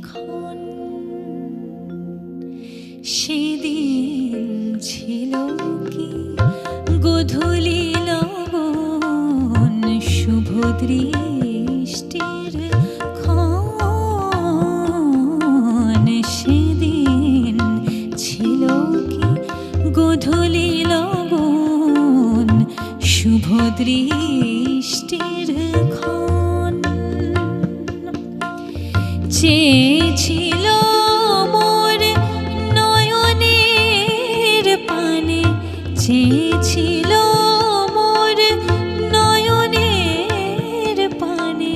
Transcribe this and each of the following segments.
ক্ষণ সেদিন ছিল কি গোধূলি লগন শুভ দৃষ্টির ক্ষণ সেদিন ছিল কি গোধূলি লগন শুভ দৃষ্টির ক্ষণ চেয়েছিল মোর নয়নের পানে চেয়েছিল মোর নয়নের পানে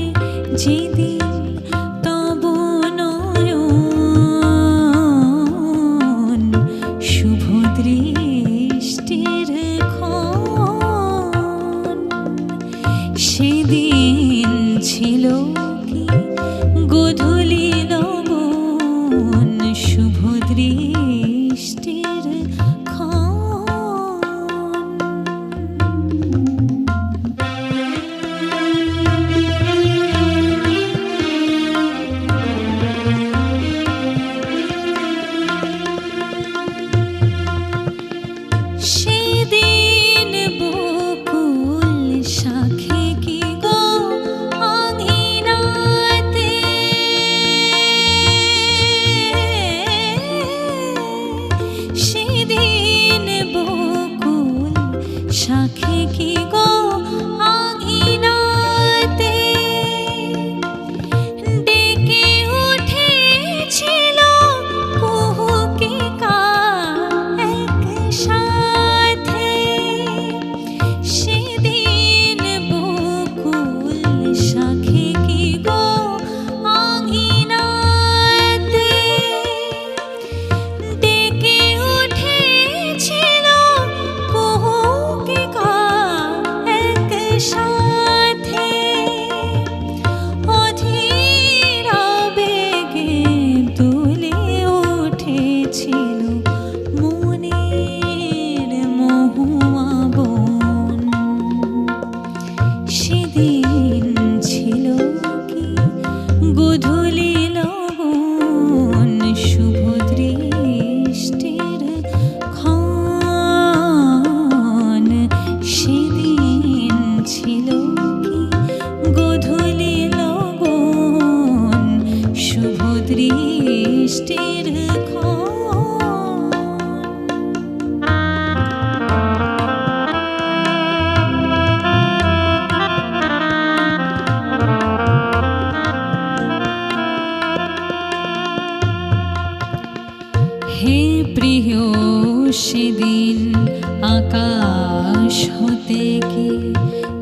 যেদিন তব নয়ন শুভ দৃষ্টির ক্ষণ সেদিন ছিল কি গোধূলি লগন শুভ দৃষ্টির সেদিন বকুল শাখে কি গো আঙিনাতে সেদিন বকুল শাখে কি গো আঙিনাতে ডেকে উঠেছিল কুহুকিকা একসাথে সেদিন বকুল শাখে কি গো আঙিনাতে ডেকে উঠেছিল কুহুকিকা একসাথে অধীর আবেগে দুলে উঠেছিল মনের মহুয়া বন সেদিন ছিল কি গোধূলি লগন শুভ দৃষ্টির ক্ষণ সেদিন ছিল কি গোধূলি লগন শুভ দৃষ্টির ক্ষণ হে প্রিয় সেদিন আকাশ হতে কি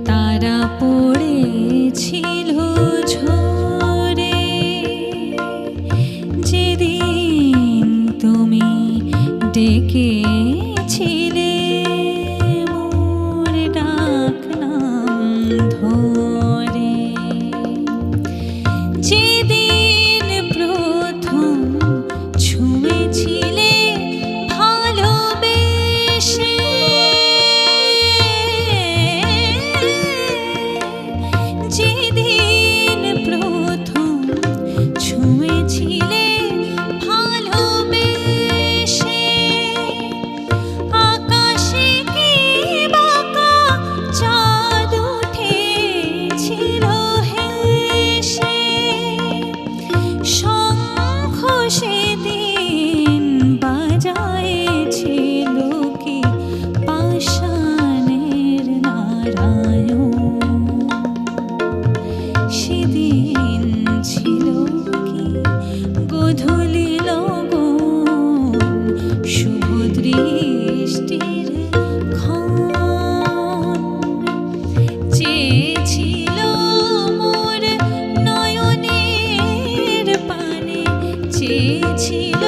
তারা পড়েছিল ঝরে যেদিন তুমি ডেকেছিলে মোর ডাক নাম ধরে যেদিন প্রথম ছুঁয়েছিলে ভালোবেসে যেদিন প্রথম ছুঁয়েছিলে ভালোবেসে আকাশে কি বাঁকা চাঁদ উঠেছিল হেসে শঙ্খ সেদিন বাজায়েছিল কি পাষাণের নারায়ণ সেদিন ছিল কি গোধূলি লগন শুভ দৃষ্টির ক্ষণ চেয়েছিল মোর নয়নের পানে চেয়েছিল